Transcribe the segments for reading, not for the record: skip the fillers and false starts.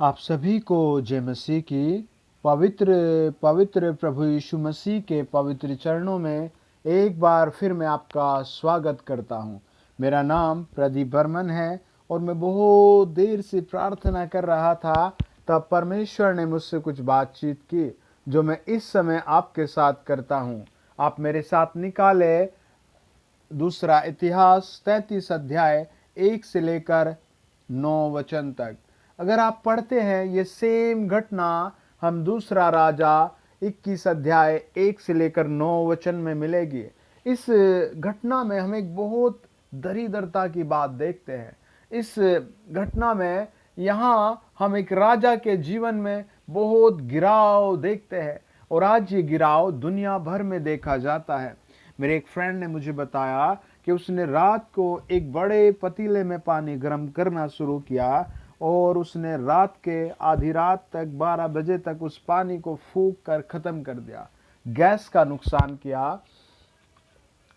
आप सभी को जय मसीह की पवित्र पवित्र प्रभु यीशु मसीह के पवित्र चरणों में एक बार फिर मैं आपका स्वागत करता हूं। मेरा नाम प्रदीप बर्मन है और मैं बहुत देर से प्रार्थना कर रहा था, तब परमेश्वर ने मुझसे कुछ बातचीत की जो मैं इस समय आपके साथ करता हूं। आप मेरे साथ निकाले दूसरा इतिहास 33 अध्याय 1 से लेकर 9 वचन तक। अगर आप पढ़ते हैं ये सेम घटना हम दूसरा राजा 21 अध्याय 1 से लेकर 9 वचन में मिलेगी। इस घटना में हम एक बहुत दरिद्रता की बात देखते हैं। इस घटना में यहाँ हम एक राजा के जीवन में बहुत गिराव देखते हैं और आज ये गिराव दुनिया भर में देखा जाता है। मेरे एक फ्रेंड ने मुझे बताया कि उसने रात को एक बड़े पतीले में पानी गर्म करना शुरू किया और उसने रात के आधी रात तक 12 बजे तक उस पानी को फूंक कर खत्म कर दिया। गैस का नुकसान किया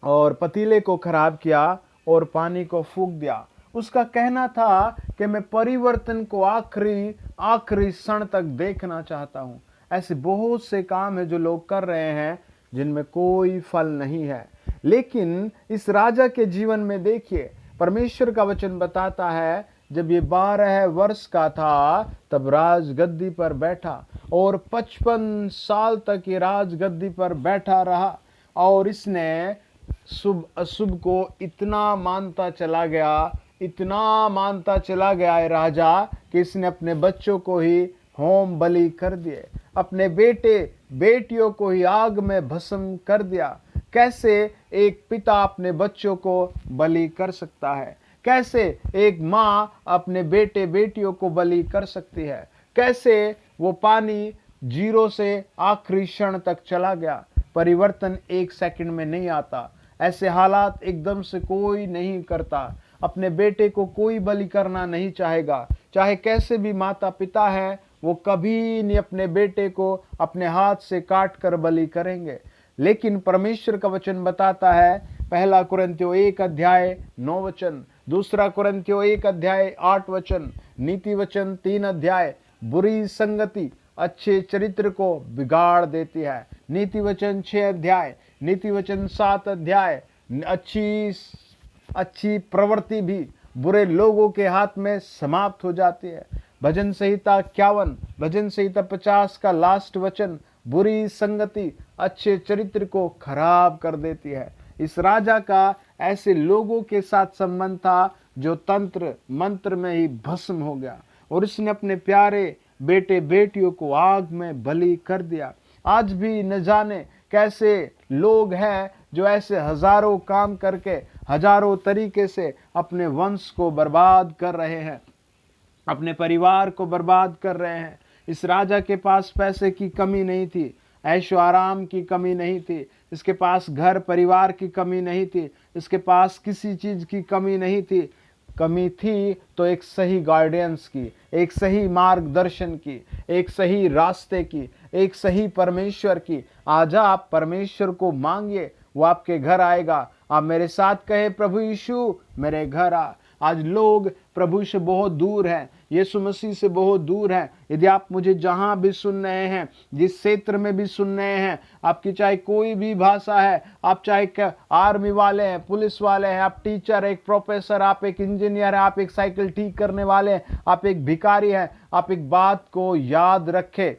और पतीले को खराब किया और पानी को फूंक दिया। उसका कहना था कि मैं परिवर्तन को आखिरी क्षण तक देखना चाहता हूं। ऐसे बहुत से काम है जो लोग कर रहे हैं जिनमें कोई फल नहीं है। लेकिन इस राजा के जीवन में देखिए, परमेश्वर का वचन बताता है जब ये 12 वर्ष का था तब राजगद्दी पर बैठा और 55 साल तक ये राजगद्दी पर बैठा रहा और इसने शुभ अशुभ को इतना मानता चला गया है राजा कि इसने अपने बच्चों को ही होम बलि कर दिए, अपने बेटे बेटियों को ही आग में भस्म कर दिया। कैसे एक पिता अपने बच्चों को बलि कर सकता है? कैसे एक माँ अपने बेटे बेटियों को बलि कर सकती है? कैसे वो पानी 0 से आखिरी क्षण तक चला गया? परिवर्तन 1 सेकंड में नहीं आता। ऐसे हालात एकदम से कोई नहीं करता। अपने बेटे को कोई बलि करना नहीं चाहेगा, चाहे कैसे भी माता पिता है, वो कभी नहीं अपने बेटे को अपने हाथ से काट कर बलि करेंगे। लेकिन परमेश्वर का वचन बताता है, पहला कुरिन्थियों 1 अध्याय 9 वचन, दूसरा कुरिन्थियों 1 अध्याय 8 वचन, नीति वचन 3 अध्याय, बुरी संगति अच्छे चरित्र को बिगाड़ देती है। नीति वचन 6 अध्याय, नीति वचन 7 अध्याय, अच्छी प्रवृत्ति भी बुरे लोगों के हाथ में समाप्त हो जाती है। भजन संहिता 51, भजन संहिता 50 का लास्ट वचन, बुरी संगति अच्छे चरित्र को खराब कर देती है। इस राजा का ऐसे लोगों के साथ संबंध था जो तंत्र मंत्र में ही भस्म हो गया और इसने अपने प्यारे बेटे बेटियों को आग में बलि कर दिया। आज भी न जाने कैसे लोग हैं जो ऐसे हजारों काम करके हजारों तरीके से अपने वंश को बर्बाद कर रहे हैं, अपने परिवार को बर्बाद कर रहे हैं। इस राजा के पास पैसे की कमी नहीं थी, ऐशो आराम की कमी नहीं थी, इसके पास घर परिवार की कमी नहीं थी, इसके पास किसी चीज की कमी नहीं थी। कमी थी तो एक सही गाइडेंस की, एक सही मार्गदर्शन की, एक सही रास्ते की, एक सही परमेश्वर की। आज आप परमेश्वर को मांगिए, वो आपके घर आएगा। आप मेरे साथ कहे, प्रभु यीशु मेरे घर आ। आज लोग प्रभु से बहुत दूर हैं, यीशु मसीह से बहुत दूर हैं। यदि आप मुझे जहां भी सुन रहे हैं, जिस क्षेत्र में भी सुन रहे हैं, आपकी चाहे कोई भी भाषा है, आप चाहे आर्मी वाले हैं, पुलिस वाले हैं, आप टीचर, एक प्रोफेसर, आप एक इंजीनियर हैं, आप एक साइकिल ठीक करने वाले हैं, आप एक भिखारी हैं, आप एक बात को याद रखें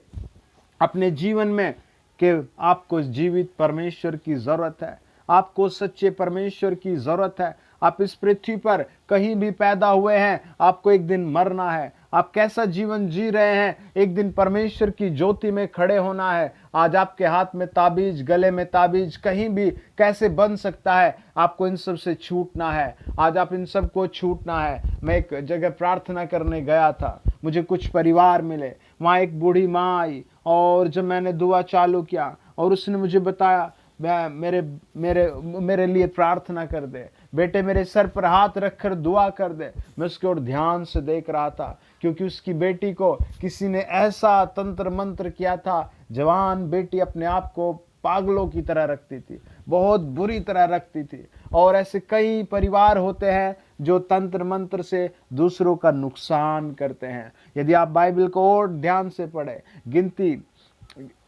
अपने जीवन में कि आपको जीवित परमेश्वर की जरूरत है, आपको सच्चे परमेश्वर की जरूरत है। आप इस पृथ्वी पर कहीं भी पैदा हुए हैं, आपको एक दिन मरना है। आप कैसा जीवन जी रहे हैं, एक दिन परमेश्वर की ज्योति में खड़े होना है। आज आपके हाथ में ताबीज, गले में ताबीज कहीं भी कैसे बन सकता है, आपको इन सब से छूटना है। आज आप इन सब को छूटना है। मैं एक जगह प्रार्थना करने गया था, मुझे कुछ परिवार मिले। वहाँ एक बूढ़ी माँ आई और जब मैंने दुआ चालू किया और उसने मुझे बताया, मेरे लिए प्रार्थना कर दे बेटे, मेरे सर पर हाथ रखकर दुआ कर दे। मैं उसकी ओर ध्यान से देख रहा था क्योंकि उसकी बेटी को किसी ने ऐसा तंत्र मंत्र किया था। जवान बेटी अपने आप को पागलों की तरह रखती थी, बहुत बुरी तरह रखती थी। और ऐसे कई परिवार होते हैं जो तंत्र मंत्र से दूसरों का नुकसान करते हैं। यदि आप बाइबल को और ध्यान से पढ़ें, गिनती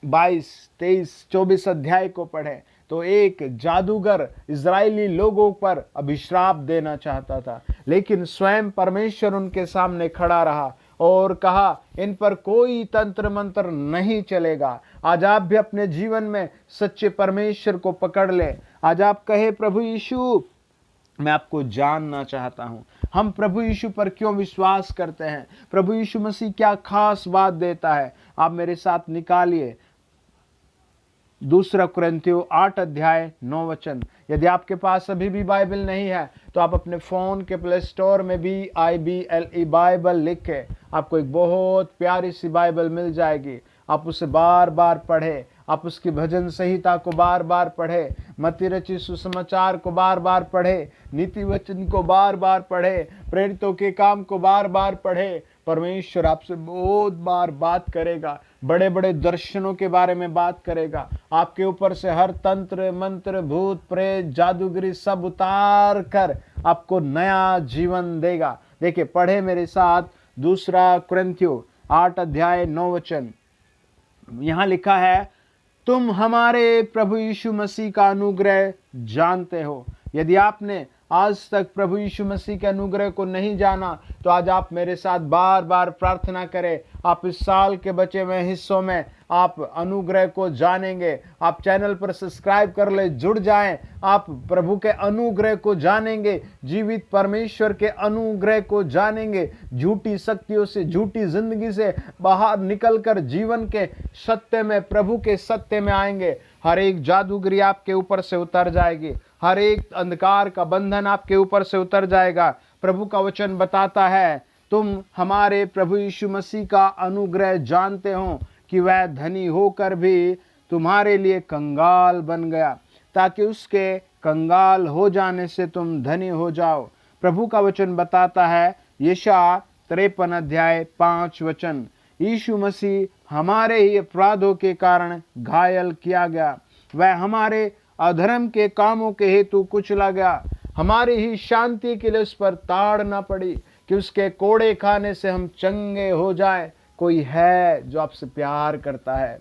22, 23, 24 अध्याय को पढ़ें, तो एक जादूगर इजरायली लोगों पर अभिश्राप देना चाहता था, लेकिन स्वयं परमेश्वर उनके सामने खड़ा रहा और कहा, इन पर कोई तंत्र मंत्र नहीं चलेगा। आज आप भी अपने जीवन में सच्चे परमेश्वर को पकड़ ले। आज आप कहे, प्रभु यीशु, मैं आपको जानना चाहता हूं। हम प्रभु यीशु पर क्यों विश्वास करते हैं? प्रभु यीशु मसीह क्या खास बात देता है? आप मेरे साथ निकालिए 2 कुरिन्थियों 8 अध्याय 9 वचन। यदि आपके पास अभी भी बाइबल नहीं है तो आप अपने फ़ोन के प्ले स्टोर में BIBLE बाइबल लिख के आपको एक बहुत प्यारी सी बाइबल मिल जाएगी। आप उसे बार बार पढ़े, आप उसकी भजन संहिता को बार बार पढ़े, मत्ती रचित सुसमाचार को बार बार पढ़े, नीति वचन को बार बार पढ़े, प्रेरितों के काम को बार बार पढ़े। परमेश्वर आपसे बहुत बार बात करेगा, बड़े बड़े दर्शनों के बारे में बात करेगा। आपके ऊपर से हर तंत्र मंत्र, भूत प्रेत, जादूगरी सब उतार कर आपको नया जीवन देगा। देखिए, पढ़े मेरे साथ 2 कुरिन्थियों 8 अध्याय 9 वचन। यहां लिखा है, तुम हमारे प्रभु यीशु मसीह का अनुग्रह जानते हो। यदि आपने आज तक प्रभु यीशु मसीह के अनुग्रह को नहीं जाना तो आज आप मेरे साथ बार बार प्रार्थना करें। आप इस साल के बचे हुए हिस्सों में आप अनुग्रह को जानेंगे। आप चैनल पर सब्सक्राइब कर ले, जुड़ जाएं। आप प्रभु के अनुग्रह को जानेंगे, जीवित परमेश्वर के अनुग्रह को जानेंगे। झूठी शक्तियों से, झूठी जिंदगी से बाहर निकलकर जीवन के सत्य में, प्रभु के सत्य में आएंगे। हर एक जादूगरी आपके ऊपर से उतर जाएगी, हर एक अंधकार का बंधन आपके ऊपर से उतर जाएगा। प्रभु का वचन बताता है, तुम हमारे प्रभु यीशु मसीह का अनुग्रह जानते हो कि वह धनी होकर भी तुम्हारे लिए कंगाल बन गया, ताकि उसके कंगाल हो जाने से तुम धनी हो जाओ। प्रभु का वचन बताता है, यशायाह 53 अध्याय 5 वचन, यीशु मसीह हमारे ही अपराधों के कारण घायल किया गया, वह हमारे अधर्म के कामों के हेतु कुचला गया, हमारी ही शांति के लिए उस पर ताड़ न पड़ी, कि उसके कोड़े खाने से हम चंगे हो जाए। कोई है जो आपसे प्यार करता है,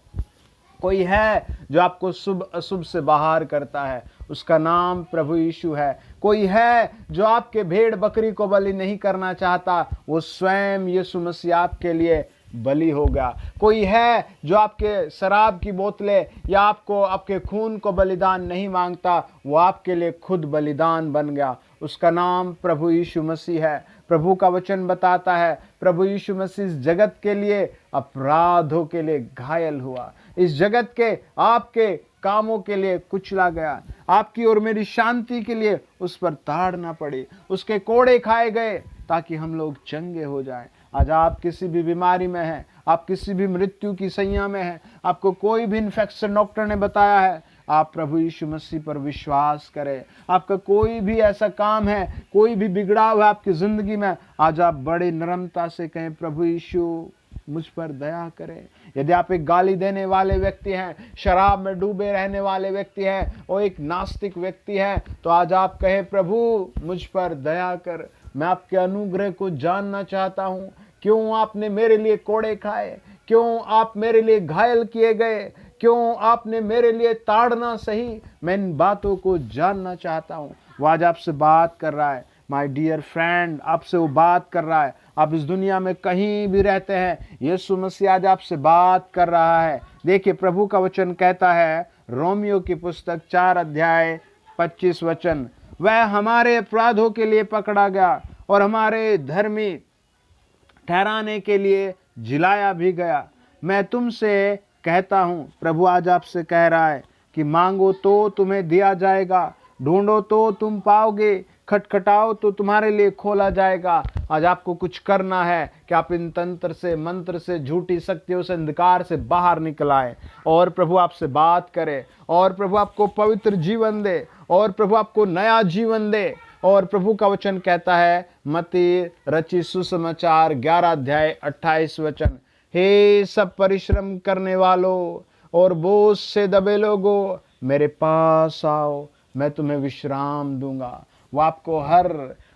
कोई है जो आपको शुभ अशुभ से बाहर करता है, उसका नाम प्रभु यीशु है। कोई है जो आपके भेड़ बकरी को बलि नहीं करना चाहता, वो स्वयं यीशु मसीह आपके लिए बलि हो गया। कोई है जो आपके शराब की बोतलें या आपको आपके खून को बलिदान नहीं मांगता, वो आपके लिए खुद बलिदान बन गया। उसका नाम प्रभु यीशु मसीह है। प्रभु का वचन बताता है, प्रभु यीशु मसीह इस जगत के लिए अपराधों के लिए घायल हुआ, इस जगत के आपके कामों के लिए कुचला गया, आपकी और मेरी शांति के लिए उस पर ताड़ ना पड़ी, उसके कोड़े खाए गए ताकि हम लोग चंगे हो जाएं। आज आप किसी भी बीमारी में हैं, आप किसी भी मृत्यु की सैया में हैं, आपको कोई भी इन्फेक्शन डॉक्टर ने बताया है, आप प्रभु यीशु मसीह पर विश्वास करें। आपका कोई भी ऐसा काम है, कोई भी बिगड़ाव है आपकी जिंदगी में, आज आप बड़ी नम्रता से कहें, प्रभु यीशु मुझ पर दया करें। यदि आप एक गाली देने वाले व्यक्ति हैं, शराब में डूबे रहने वाले व्यक्ति हैं और एक नास्तिक व्यक्ति हैं, तो आज आप कहें, प्रभु मुझ पर दया कर, मैं आपके अनुग्रह को जानना चाहता हूँ। क्यों आपने मेरे लिए कोड़े खाए, क्यों आप मेरे लिए घायल किए गए, क्यों आपने मेरे लिए ताड़ना सही, मैं इन बातों को जानना चाहता हूँ। वो आज आपसे बात कर रहा है, माय डियर फ्रेंड, आपसे वो बात कर रहा है। आप इस दुनिया में कहीं भी रहते हैं, यीशु मसीह आज आपसे बात कर रहा है। देखिए, प्रभु का वचन कहता है, रोमियो की पुस्तक 4 अध्याय 25 वचन, वह हमारे अपराधों के लिए पकड़ा गया और हमारे धर्मी ठहराने के लिए जिलाया भी गया। मैं तुमसे कहता हूँ, प्रभु आज आपसे कह रहा है कि मांगो तो तुम्हें दिया जाएगा, ढूंढो तो तुम पाओगे, खटखटाओ तो तुम्हारे लिए खोला जाएगा। आज आपको कुछ करना है कि आप इन तंत्र से, मंत्र से, झूठी शक्तियों से, अंधकार से बाहर निकल आए और प्रभु आपसे बात करे, और प्रभु आपको पवित्र जीवन दे, और प्रभु आपको नया जीवन दे। और प्रभु का वचन कहता है, मत्ती रचित सुसमाचार 11 अध्याय 28 वचन, हे सब परिश्रम करने वालों और बोझ से दबे लोगों, मेरे पास आओ, मैं तुम्हें विश्राम दूंगा। वो आपको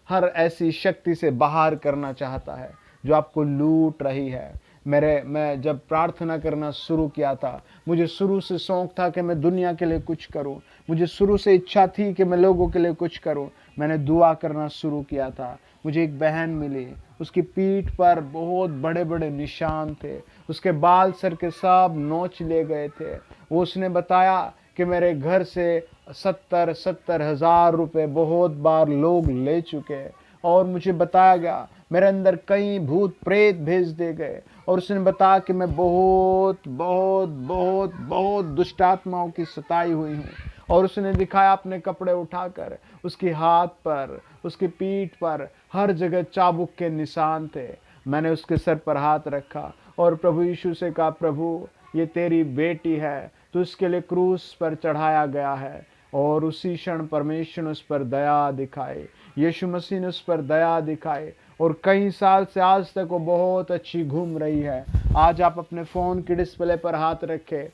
हर ऐसी शक्ति से बाहर करना चाहता है जो आपको लूट रही है। मैं जब प्रार्थना करना शुरू किया था, मुझे शुरू से शौक था कि मैं दुनिया के लिए कुछ करूं, मुझे शुरू से इच्छा थी कि मैं लोगों के लिए कुछ करूं। मैंने दुआ करना शुरू किया था। मुझे एक बहन मिली, उसकी पीठ पर बहुत बड़े बड़े निशान थे, उसके बाल सर के सब नोच लिए गए थे। वो उसने बताया कि मेरे घर से 70,000 रुपये बहुत बार लोग ले चुके। और मुझे बताया गया मेरे अंदर कई भूत प्रेत भेज दे गए। और उसने बताया कि मैं बहुत बहुत बहुत बहुत दुष्ट आत्माओं की सताई हुई हूँ। और उसने दिखाया अपने कपड़े उठाकर, उसके हाथ पर, उसकी पीठ पर हर जगह चाबुक के निशान थे। मैंने उसके सर पर हाथ रखा और प्रभु यीशु से कहा, प्रभु ये तेरी बेटी है, तो उसके लिए क्रूस पर चढ़ाया गया है। और उसी क्षण परमेश्वर ने उस पर दया दिखाई, यीशु मसीह ने उस पर दया दिखाई। और कई साल से आज तक वो बहुत अच्छी घूम रही है। आज आप अपने फ़ोन की डिस्प्ले पर हाथ रखें,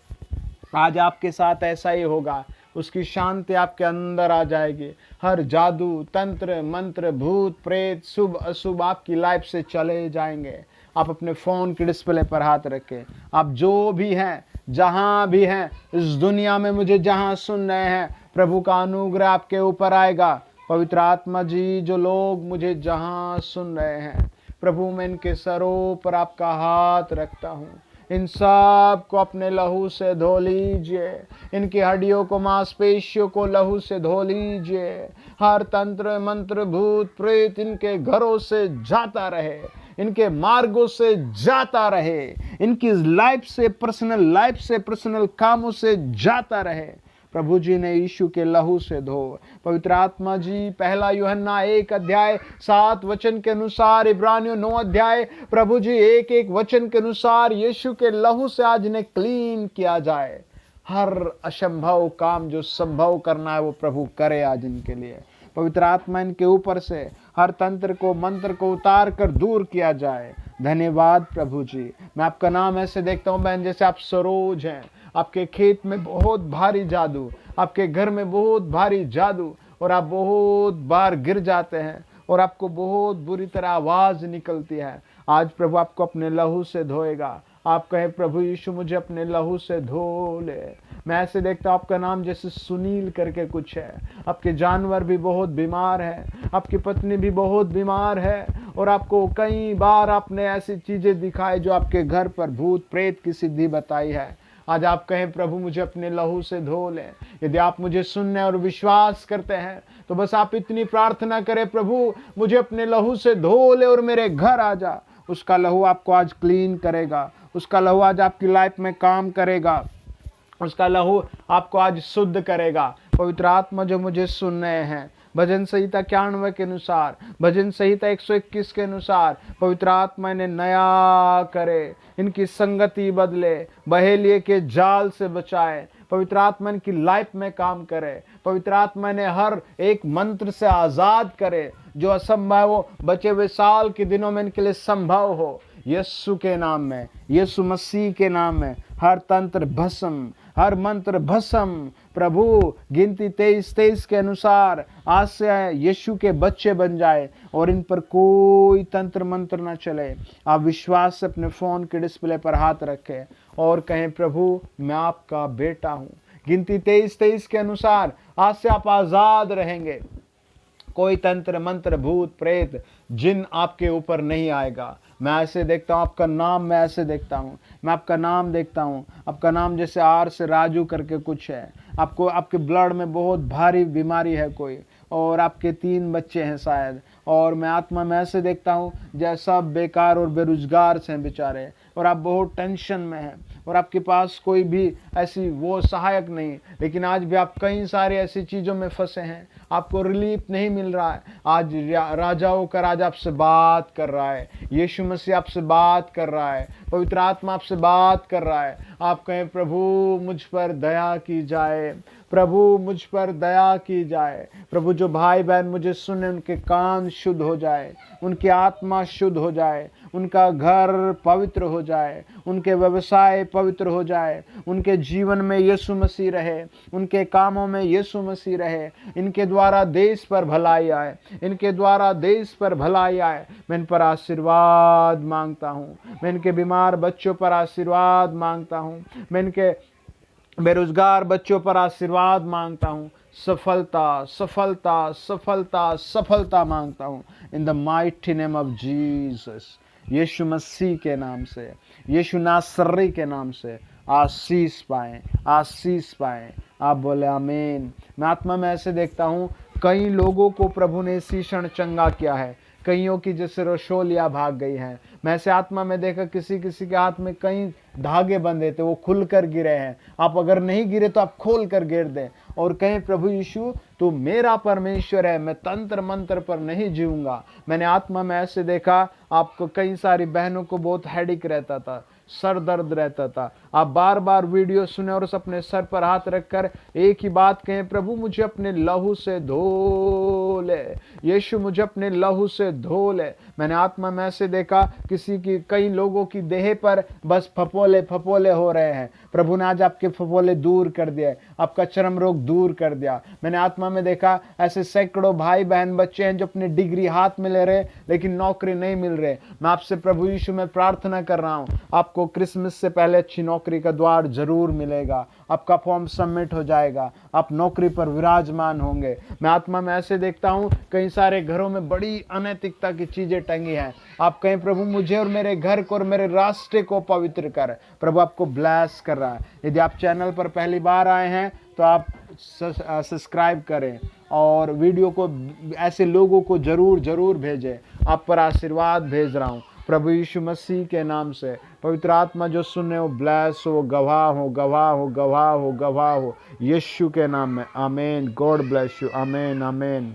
आज आपके साथ ऐसा ही होगा। उसकी शांति आपके अंदर आ जाएगी। हर जादू, तंत्र, मंत्र, भूत प्रेत, शुभ अशुभ आपकी लाइफ से चले जाएंगे। आप अपने फ़ोन की डिस्प्ले पर हाथ रखें। आप जो भी हैं, जहाँ भी हैं इस दुनिया में, मुझे जहाँ सुन रहे हैं, प्रभु का अनुग्रह आपके ऊपर आएगा। पवित्र आत्मा जी, जो लोग मुझे जहाँ सुन रहे हैं, प्रभु मैं इनके सरों पर आपका हाथ रखता हूँ। इन सब को अपने लहू से धो लीजिए। इनकी हड्डियों को, मांसपेशियों को लहू से धो लीजिए। हर तंत्र मंत्र भूत प्रेत इनके घरों से जाता रहे, इनके मार्गों से जाता रहे, इनकी लाइफ से, पर्सनल कामों से जाता रहे। प्रभु जी ने यीशु के लहू से धो। पवित्र आत्मा जी, 1 यूहन्ना 1:7 के अनुसार, इब्रानियों 9 प्रभु जी 1 वचन के अनुसार यीशु के लहू से आज इन्हें क्लीन किया जाए। हर असंभव काम जो संभव करना है वो प्रभु करे आज इनके लिए। पवित्र आत्मा इनके ऊपर से हर तंत्र को, मंत्र को उतार कर दूर किया जाए। धन्यवाद प्रभु जी। मैं आपका नाम ऐसे देखता हूँ बहन, जैसे आप सरोज हैं, आपके खेत में बहुत भारी जादू, आपके घर में बहुत भारी जादू, और आप बहुत बार गिर जाते हैं और आपको बहुत बुरी तरह आवाज निकलती है। आज प्रभु आपको अपने लहू से धोएगा। आप कहें, प्रभु यीशु मुझे अपने लहू से धो ले। मैं ऐसे देखता हूँ आपका नाम जैसे सुनील करके कुछ है, आपके जानवर भी बहुत बीमार है, आपकी पत्नी भी बहुत बीमार है, और आपको कई बार आपने ऐसी चीजें दिखाई जो आपके घर पर भूत प्रेत की सिद्धि बताई है। आज आप कहें, प्रभु मुझे अपने लहू से धो लें। यदि आप मुझे सुनने और विश्वास करते हैं तो बस आप इतनी प्रार्थना करें, प्रभु मुझे अपने लहू से धो ले और मेरे घर आ जा। उसका लहू आपको आज क्लीन करेगा, उसका लहू आज आपकी लाइफ में काम करेगा, उसका लहू आपको आज शुद्ध करेगा। पवित्र आत्मा जो मुझे सुन रहे हैं, भजन संहिता 91 के अनुसार, भजन संहिता 121 के अनुसार, पवित्र आत्मा इन्हें नया करे, इनकी संगति बदले, बहेलिए के जाल से बचाए। पवित्र आत्मा इनकी लाइफ में काम करे। पवित्र आत्मा ने हर एक मंत्र से आजाद करे। जो असंभव हो, बचे हुए साल के दिनों में इनके लिए संभव हो। यीशु के नाम में, यीशु मसीह के नाम में हर तंत्र भस्म, हर मंत्र भस्म। प्रभु गिनती 23 के अनुसार आज से यीशु के बच्चे बन जाए और इन पर कोई तंत्र मंत्र न चले। आप विश्वास से अपने फोन के डिस्प्ले पर हाथ रखें और कहें, प्रभु मैं आपका बेटा हूँ। गिनती 23 के अनुसार आज से आप आजाद रहेंगे। कोई तंत्र मंत्र भूत प्रेत जिन आपके ऊपर नहीं आएगा। मैं ऐसे देखता हूँ आपका नाम, मैं ऐसे देखता हूँ, मैं आपका नाम देखता हूँ। आपका नाम जैसे आर से राजू करके कुछ है। आपको, आपके ब्लड में बहुत भारी बीमारी है कोई, और आपके 3 बच्चे हैं शायद। और मैं आत्मा में ऐसे देखता हूँ जैसा बेकार और बेरोजगार से हैं बेचारे, और आप बहुत टेंशन में हैं और आपके पास कोई भी ऐसी वो सहायक नहीं। लेकिन आज भी आप कई सारी ऐसी चीज़ों में फंसे हैं, आपको रिलीफ नहीं मिल रहा है। आज राजाओं का राजा आपसे बात कर रहा है, यीशु मसीह आपसे बात कर रहा है, पवित्र आत्मा आपसे बात कर रहा है। आप कहें, प्रभु मुझ पर दया की जाए, प्रभु मुझ पर दया की जाए। प्रभु जो भाई बहन मुझे सुने उनके कान शुद्ध हो जाए, उनकी आत्मा शुद्ध हो जाए, उनका घर पवित्र हो जाए, उनके व्यवसाय पवित्र हो जाए, उनके जीवन में यीशु मसीह रहे, उनके कामों में यीशु मसीह रहे। इनके द्वारा देश पर भलाई आए, इनके द्वारा देश पर भलाई आए। मैं इन पर आशीर्वाद मांगता हूँ। मैं इनके बीमार बच्चों पर आशीर्वाद मांगता हूँ। मैं इनके बेरोजगार बच्चों पर आशीर्वाद मांगता हूँ। सफलता सफलता सफलता सफलता मांगता हूँ in the mighty name of Jesus. Yeshu Masih के नाम से, यीशु नासरी के नाम से आशीष पाएं, आशीष पाएं। आप बोले आमीन। मैं आत्मा में ऐसे देखता हूँ, कई लोगों को प्रभु ने इसी क्षण चंगा किया है, कईयों की जैसे रसोलियाँ भाग गई हैं। मैं ऐसे आत्मा में देखा किसी किसी के हाथ में कई धागे बंधे थे, वो खुल कर गिरे हैं। आप अगर नहीं गिरे तो आप खोल कर गिर दें और कहें प्रभु यीशु तू मेरा परमेश्वर है, मैं तंत्र मंत्र पर नहीं जीऊंगा। मैंने आत्मा में ऐसे देखा, आपको कई सारी बहनों को बहुत हेडेक रहता था, सर दर्द रहता था। आप बार बार वीडियो सुने और उस अपने सर पर हाथ रखकर एक ही बात कहें, प्रभु मुझे अपने लहू से धो ले, यीशु मुझे अपने लहू से धो ले। मैंने आत्मा में ऐसे देखा किसी की, कई लोगों की देह पर बस फपोले फपोले हो रहे हैं। प्रभु ने आज आपके फपोले दूर कर दिए, आपका चर्म रोग दूर कर दिया। मैंने आत्मा में देखा ऐसे सैकड़ों भाई बहन बच्चे हैं जो अपनी डिग्री हाथ में ले रहे लेकिन नौकरी नहीं मिल रहे। मैं आपसे प्रभु यीशु में प्रार्थना कर रहा हूँ, आपको क्रिसमस से पहले अच्छी नौकरी का द्वार जरूर मिलेगा, आपका फॉर्म सबमिट हो जाएगा, आप नौकरी पर विराजमान होंगे। मैं आत्मा में ऐसे देखता हूँ कई सारे घरों में बड़ी अनैतिकता की चीजें टंगी हैं। आप कहें प्रभु मुझे और मेरे घर को और मेरे रास्ते को पवित्र कर। प्रभु आपको ब्लेस कर रहा है। यदि आप चैनल पर पहली बार आए हैं तो आप सब्सक्राइब करें और वीडियो को ऐसे लोगों को जरूर भेजें। आप पर आशीर्वाद भेज रहा हूँ प्रभु यीशु मसीह के नाम से। पवित्र आत्मा जो सुने वो ब्लेस हो, गवाह हो, गवाह हो, गवाह हो, गवाह हो, यीशु के नाम में। आमीन। God bless you. आमीन, आमीन।